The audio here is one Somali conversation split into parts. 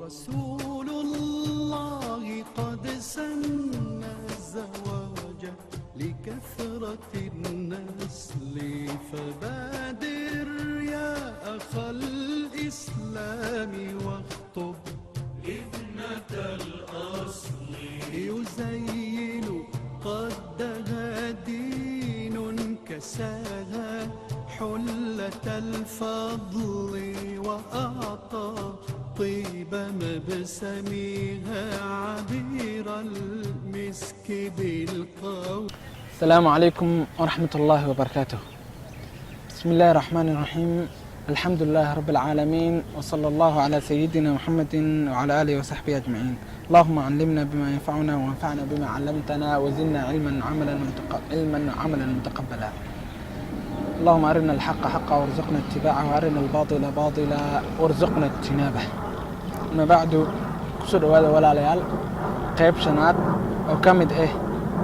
رسول الله قد سن الزواج لكثرة النسل فبادر يا أخ الإسلام واخطب ابنة الأصل يزين قدها دين كساها حلة الفضل وأعطى طيب مبسمها عبير المسك بالقول. السلام عليكم ورحمة الله وبركاته. بسم الله الرحمن الرحيم. الحمد لله رب العالمين وصلى الله على سيدنا محمد وعلى آله وصحبه أجمعين. اللهم علمنا بما ينفعنا وانفعنا بما علمتنا وزدنا علما وعملا متقبلا. اللهم أرنا الحق حقا وارزقنا اتباعه وأرنا الباطل باطلا وارزقنا اجتنابه. ما بعد كسر ولا ليال قيب شناد أو كامد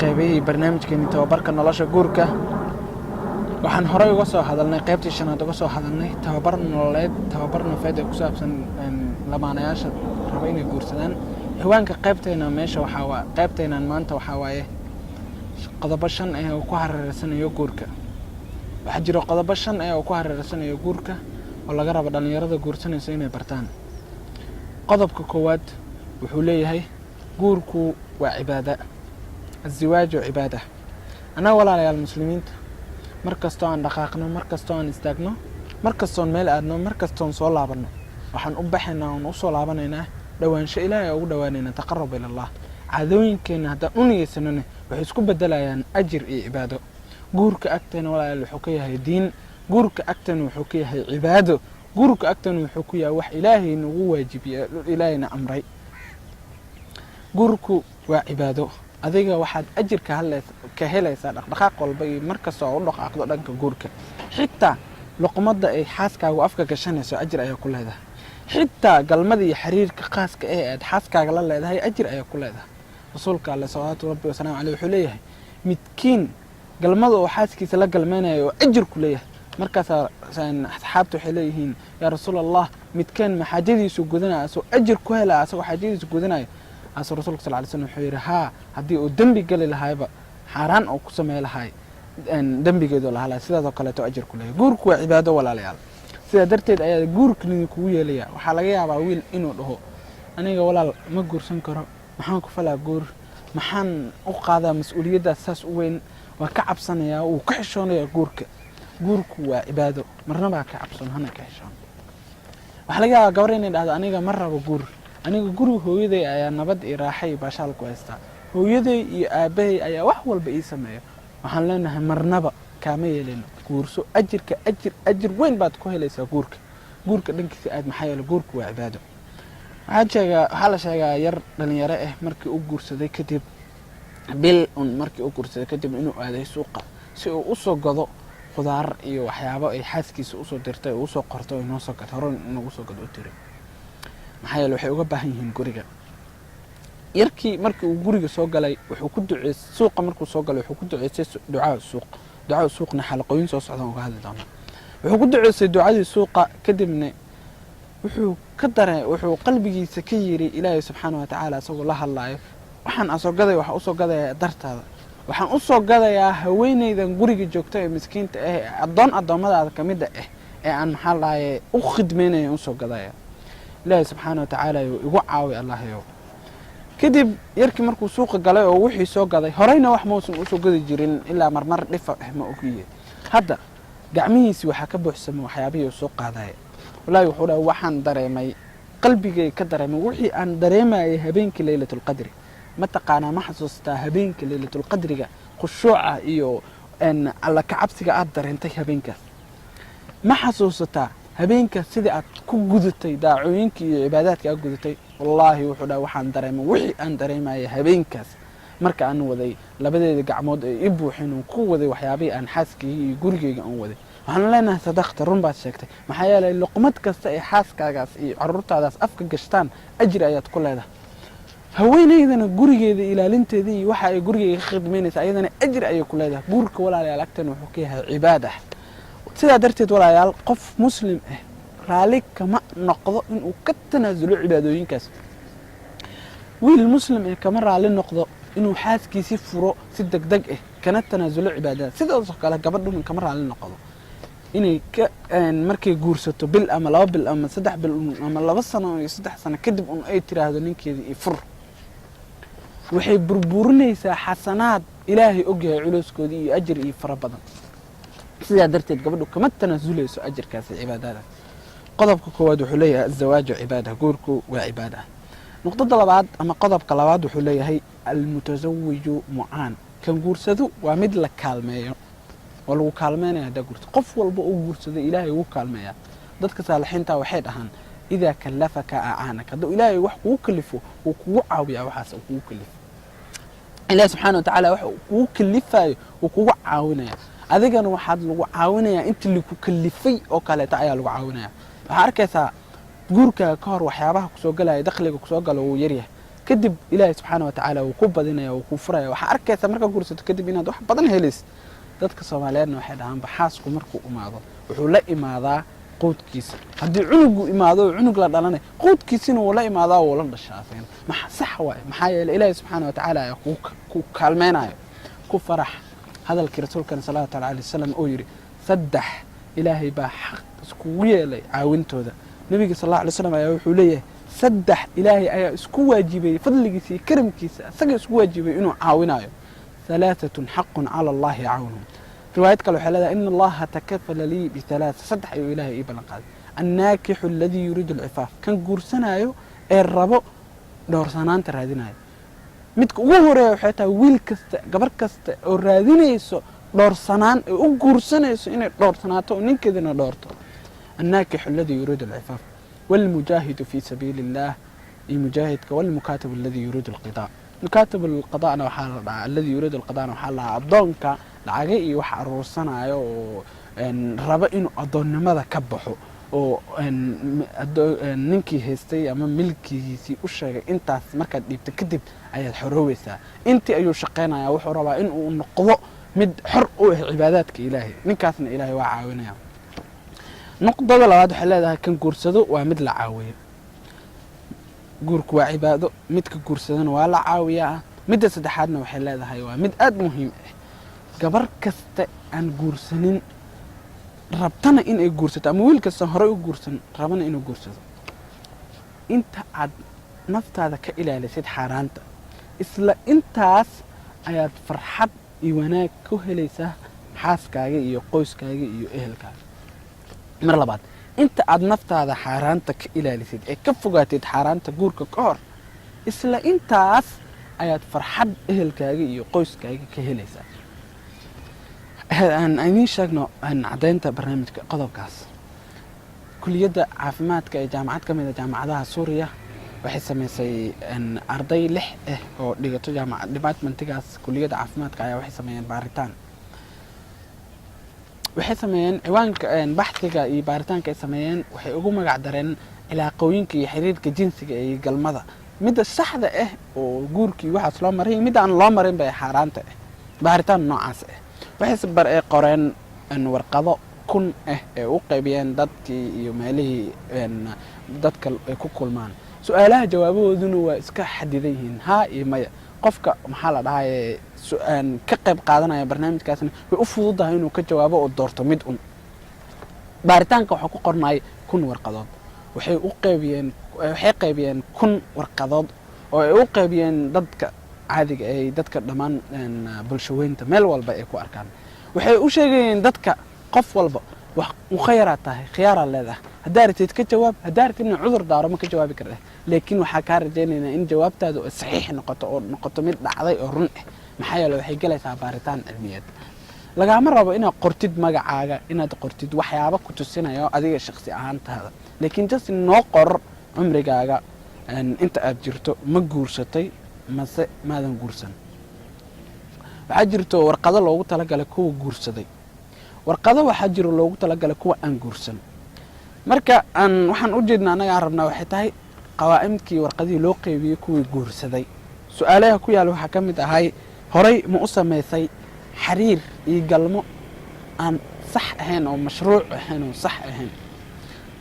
قيبه برنامج كيني توبرك نلاشا جوركا waxaan horay uga soo hadalnay qaybtii shanaad uga soo hadalnay tababar nololeed tababarna faa'iido ku saabsan lamaanayaasha raba inay guursadaan xawaanka qaybteena meesha qaybteenan maanta waxa waaye qodobo 5 oo ku hareereysanayo guurka waxa jira qodobo 5 oo ku hareereysanayo guurka oo laga rabo dhalinyarada guursanaysa inay bartaan qodobka koowaad wuxuu leeyahay guurku waa cibaada الزواج عبادة أنا ولا ليال المسلمين markastoo aan dhaqaaqno markastoo aan istaagno markastoo meel aadno markastoo soo laabano waxaan u baxaynaa oo u soo laabanaynaa dhawaansho ilaahay ugu dhawaanayna taqarrub ila Allah caadooyinkeena hadda uniyeysanana waxay isku bedelayaan ajir iyo cibaado guurka agteena walaal wuxuu ka yahay diin guurka agteena wuxuu ka yahay cibaado guurka agteena wuxuu ku yahay wax ilaahay nagu waajibiyay ilaahayna amray guurku waa cibaado adiga waxaad ajir ka helaysaa dhaqdhaqaaq walba iyo markasta oo u dhaqaaqdo dhanka guurka xitaa luqmadda ay xaaskaagu afka gashanayso ajir ayaa ku leedahay xitaa galmada iyo xiriirka khaaska aad xaaskaaga la leedahay ajir ayaa ku leedahay rasuulka Allah sallallahu alayhi wa sallam wuxuu leeyahay midkiin galmada oo xaaskiisa la galmeenayo ajir ku leeyahay markaas asxaabtu waxay leeyihiin yaa rasuulallah midkiin maxaajadiisu gudanaayo ajir ku helaa asagoo xaajadiisu gudanayo رسول الله صلى الله عليه وسلم حير ها هدي ودنبي قال لها هاي حران أو كسمة لها هاي دنبي قالوا لها لا سيدا ذوق لا تأجر كله جورك وعبادة ولا ليال سيدا درتيد أي جورك نيكوية ليا وحلاقيها بعويل إنه له أنا ولا ما جور سنكره محن كفلا جور محن أقعد مسؤولية أساس وين وكعب سنة وكحشون يا جورك وعبادة مرنا بقى كعب سنة هنا كحشون وحلاقيها جورين هذا أنا مرة بجور aniga guriga hooyaday ayaa nabad iyo raaxo iyo baashaal ku haysta hooyaday iyo aabahay ayaa wax walba ii sameeyo waxaan leenahay marnaba kaama yeelin guurso ajir weyn baad ku helaysaa guurka dhankiisa aad maxay yeelo guurku waa cibaado waxa la sheegaa yar dhalinyaro markii uu guursaday kadib bil markii uu guursaday kadib inuu aaday suuqa si uu u soo gado khudaar iyo waxyaabo ay xaaskiisa u soo dirtay oo u soo qortay inoo soo gado hore inuu soo gado u tiray maxay waxay uga baahan yihiin guriga yarkii markii uu guriga soo galay wuxuu ku duceeyay suuqa markuu soo galay wuxuu ku duceeyay ducaa suuqna xalaqooyin soo socdaan uga hadli doona wuxuu ku duceeyay ducadii suuqa kadibna wuxuu qalbigiisa ka yiri ilaahay subxaanahu wa ta'ala asagoo la hadlaayo waxaan u soo gaday dartaada waxaan u soo gadayaa haweeneydan guriga joogta ee miskiinta adoomadaada kamid ee aan maxaa lahaye u khidmeenayo u soo gadaya ilaahay subxaanahu wa ta'ala igu caawi Allah kadib yarkii markuu suuqa galay oo wixii soo gaday horeyna wax muusan u soo gadi jirin ilaa marmar dhifa ma ogiye hadda gacmihiisa waxa ka buuxsamay waxyaabihii soo qaaday wallahi wuxuu dhahay waxaan dareemay qalbigay ka dareemay wixii aan dareemayay habeenkii laylatul qadri ma taqaana ma xasuustaa habeenkii laylatul qadriga khushuuca iyo alla ka cabsiga aad dareentay habeenkaas ma xasuusataa habeenkaas sidii aad ku gudatay daacooyinkii iyo cibaadaadka aad gudatay wallahi wuxuu dhahay waxaan dareemay wixii aan dareemayay habeenkaas marka aan waday labadeeda gacmood ay i buuxin oo ku waday waxyaabihii aan xaaskayga iyo gurigayga aan waday waxaan leenahay sadaqta run baad sheegtay maxaa yeelay luqmad kasta ee xaaskaagaas iyo carruurtaadaas afka gashtaan ajir ayaad ku leedahay haweeneydana gurigeeda ilaalinteeda iyo waxa ay gurigeyga ka khidmeynaysa ayadana ajir ayay ku leedahay guurka walaalayaal agteena wuxuu ka yahay cibaada sidaa darteed walaalayaal qof muslim raalli kama noqdo inuu ka tanaasulo cibaadooyinkaas wiil muslim ee kama raalli noqdo inuu xaaskiisii furo si degdeg ah kana tanaasulo cibaadada sidaas oo kale gabadhu kama raalli noqdo inay ka markay guursato bil ama 2 bil ama 3 bil ama 2 sano iyo 3 sano kadib ay tiraahdo ninkeedii i fur waxay burburinaysaa xasanaad ilaahay og yahay culeyskoodii iyo ajir iyo fara badan sidaa darteed gabadhu kama tanaasulayso ajirkaas cibaadada qodobka koowaad wuxuu leeyahay az-zawaaju cibaada guurku waa cibaada nuqtada labaad ama qodobka labaad wuxuu leeyahay al-mutazawwiju mu'aan kan guursadu waa mid la kaalmeeyo oo lagu kaalmeeyaa hada guurto qof walba uu guursado ilaahay uu kaalmeeyaa dadka saalixiinta waxay dhahaan ida kallafaka a'aanaka hada ilaahay wax uu kalifo uu kugu caawiyaa waxaas uu kugu kalifo ilaahay subhanahu wa ta'ala wax uu kugu kalifayo uu kugu caawinaya adigana waxaad lagu caawinayaa inta lagu kalifay oo kale ta ayaa lagu caawinayaa waxa arkaysaa guurka ka hor waxyaabaha ku soo galay dakhliga ku soo galo uu yaryahay kadib ilaahay subhanahu wa ta'ala uu ku badinaya uu ku furaya waxa arkaysaa marka guursato kadib inaad wax badan helaysid dadka Soomaaliyeedna waxay dhahaan baxaasku markuu imaado wuxuu la imaadaa qoodkiisa haddii cunugu imaado cunug la dhalanay qoodkiisina uu la imaadaa oo la dhashaaseen ma sax waay maxaa yeelay ilaahay subhanahu wa ta'ala ku kaalmeenayo ku farax hadalkii rasuulka sallallahu alayhi wasallam oo yiri saddex ilaahay baa xaq isku yeelay caawintooda nabiga sallallahu alayhi wasallam ayaa wuxuu leeyahay saddex ilaahay ayaa isku waajibay fadligiisa iyo karamkiisa asaga isku waajibay inuu caawinayo ثلاثة حق على الله عونهم رواية قالوا حلالة إن الله تكفل لي بثلاث صدح أيو إلهي إيبا لنقاد الناكح الذي يريد العفاف كان قرسنا أيو الربو دور سنان ترهدين أيو متك وهو حتى ويل كست قبر كست الرهدين يسو دور سنان قرسنا يسو إنه دور سناتو ننكذنا دورتو الناكح الذي يريد العفاف والمجاهد في سبيل الله المجاهد والمكاتب الذي يريد القضاء مكاتب القضاء وحال الذي يريد القضاء وحال أضونك لعجي وحرصنا أيو إن ربع إنه أضون كبحه أو إن ننكي هستي أما ملكي سي أشجع أنت مركز بتكذب أي الحروسة أنت أيو شقينا يا وحربا إنه نقضاء مد حر عباداتك إلهي نكاثنا إلهي وعاونا نقضى ولا واحد حلا كان كورسدو ومد العاوية guurku waa cibaado midka guursadana waa la caawiyaa midda saddexaadna waxay leedahay waa mid aad muhiim ah gabar kasta aan guursanin rabtana in ay guursato ama wiil kasta hore u guursan rabana inuu guursado inta aad naftaada ka ilaalisid xaaraanta isla intaas ayaad farxad iyo wanaag ku helaysaa xaaskaaga iyo qoyskaaga iyo ehelkaaga mar labaad inta aad naftaada xaaraanta ka ilaalisid ee ka fogaatid xaaraanta guurka ka hor isla intaas ayaad farxad ehelkaaga iyo qoyskaaga ka helaysaa aan idin sheegno cadaynta barnaamijka qodobkaas kuliyadda caafimaadka ee jaamacad ka mid ah jaamacadaha Suuriya waxay sameysay arday 6 ah oo dhigato jaamacad departmentigaas kuliyadda caafimaadka ayaa waxay sameeyeen baaritaan waxay sameeyeen ciwaanka baxtiga iyo baaritaanka ay sameeyeen waxay ugu magac dareen cilaaqooyinka iyo xiriirka jinsiga ee galmada midda saxda ah oo guurkii waxaas loo maray mid aan loo marin bay xaaraanta ah baaritaan noocaas ah waxay sabar ay qoreen warqado kun ah ee u qaybiyeen dadkii iyo meelihii dadka ay ku kulmaan su'aalaha jawaabahooduna waa iska xadidan yihiin ha iyo maya qofka maxaa la dhahay su'aan ka qayb qaadanaya barnaamijkaasna way u fududahay inuu ka jawaabo oo doorto mid un baaritaanka waxa ku qornay kun warqadood waxay qaybiyeen kun warqadood oo ay u qaybiyeen dadka caadiga ah dadka dhamaan bulshadeynta meel walba ay ku arkaan waxay u sheegayeen dadka qof walba wax u khayraatahay khiyaara leedahay hadaartid ka jawaab hadaartid cudur daaro ma ka jawaabi kartaa laakiin waxa ka rajaynaynaa in jawaabtaadu saxiix noqoto mid dhacday oo run ah maxaa yeelay waxay galaysaa baaritaan cilmiyeed lagama rabo inaad qortid magacaaga inaad qortid waxyaabo ku tusinayo adiga shakhsi ahaantaada laakiin just noo qor umrigaaga inta aad jirto ma guursatay mase maadan guursan waxaa jirto warqado loogu talagalay kuwa guursaday warqado waxaa jiro loogu talagalay kuwa aan guursan marka waxaan u jeednaa anaga rabnaa waxay tahay qawaa'imkii warqadii loo qaybiyay kuwii guursaday su'aalaha ku yaal waxa kamid ahay horay ma u sameysay xiriir iyo galmo aan sax ahayn oo mashruuc ahayn oo sax ahayn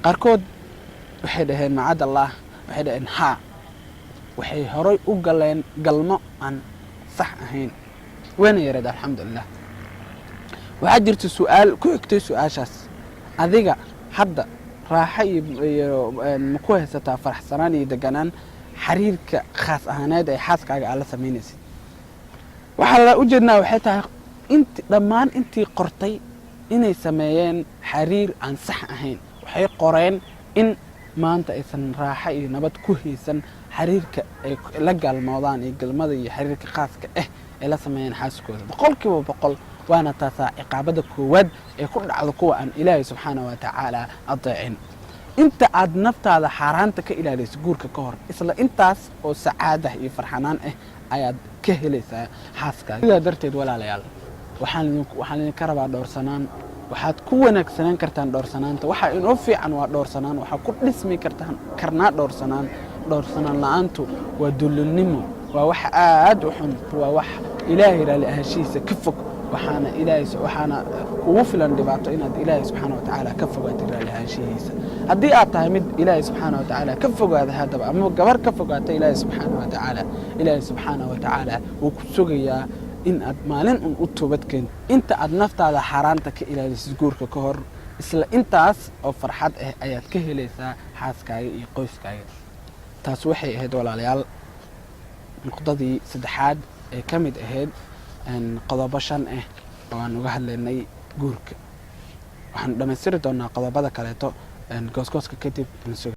qaarkood waxay dhaheen macad allah waxay dhaheen haa waxay horay u galeen galmo aan sax ahayn wayna yareed alxamdulilah waxaa jirta su-aal ku xigtay su-aashaas adiga hadda raaxa iyo ma ku haysataa faraxsanaan iyo deganaan xiriirka khaas ahaaneed ee xaaskaaga aad la samaynaysid waxaa la ujeednaa waxay tahay dhammaan intii qortay inay sameeyeen xiriir aan sax ahayn waxay qoreen in maanta aysan raaxa iyo nabad ku haysan xiriirka ay la galmoodaan iyo galmada iyo xiriirka khaaska ay la sameeyeen xaaskooda boqolkiiba boqol waana taasaa ciqaabada koowaad ee ku dhacdo kuwa aan ilaahay subxaanahu wa tacaala adeecin inta aad naftaada xaaraanta ka ilaaliso guurka ka hor isla intaas oo sacaada iyo farxanaan ayaad ka helaysaa xaaskaaga sidaa darteed walaalayaal waxaan idinka rabaa dhowrsanaan waxaad ku wanaagsanaan kartaan dhowrsanaanta waxaa inoo fiican waa dhowrsanaan waxaa ku dhismi karnaa dhowrsanaan la'aantu waa dulilnimo waa wax aad u xun waa wax ilaahay raali ahaanshihiisa ka fog waxaana ugu filan dhibaato inaad ilaahay subxaana wa tacaala ka fogaatay raali ahaanshihiisa haddii aad tahay mid ilaahay subxaana wa tacaala ka fogaada haddaba ama gabar ka fogaata ilaahay subxaana wa tacaala wuu ku sugayaa in aad maalin u toobad keento inta aad naftaada xaaraanta ka ilaalisid guurka ka hor isla intaas oo farxad ayaad ka helaysaa xaaskaaga iyo qoyskaaga taas waxay ahayd walaalayaal nuqdadii saddexaad ee ka mid ahayd qodobo 5 oo aan uga hadlaynay guurka waxaan dhamaystiri doonaa qodobada kaleeto goosgooska kadib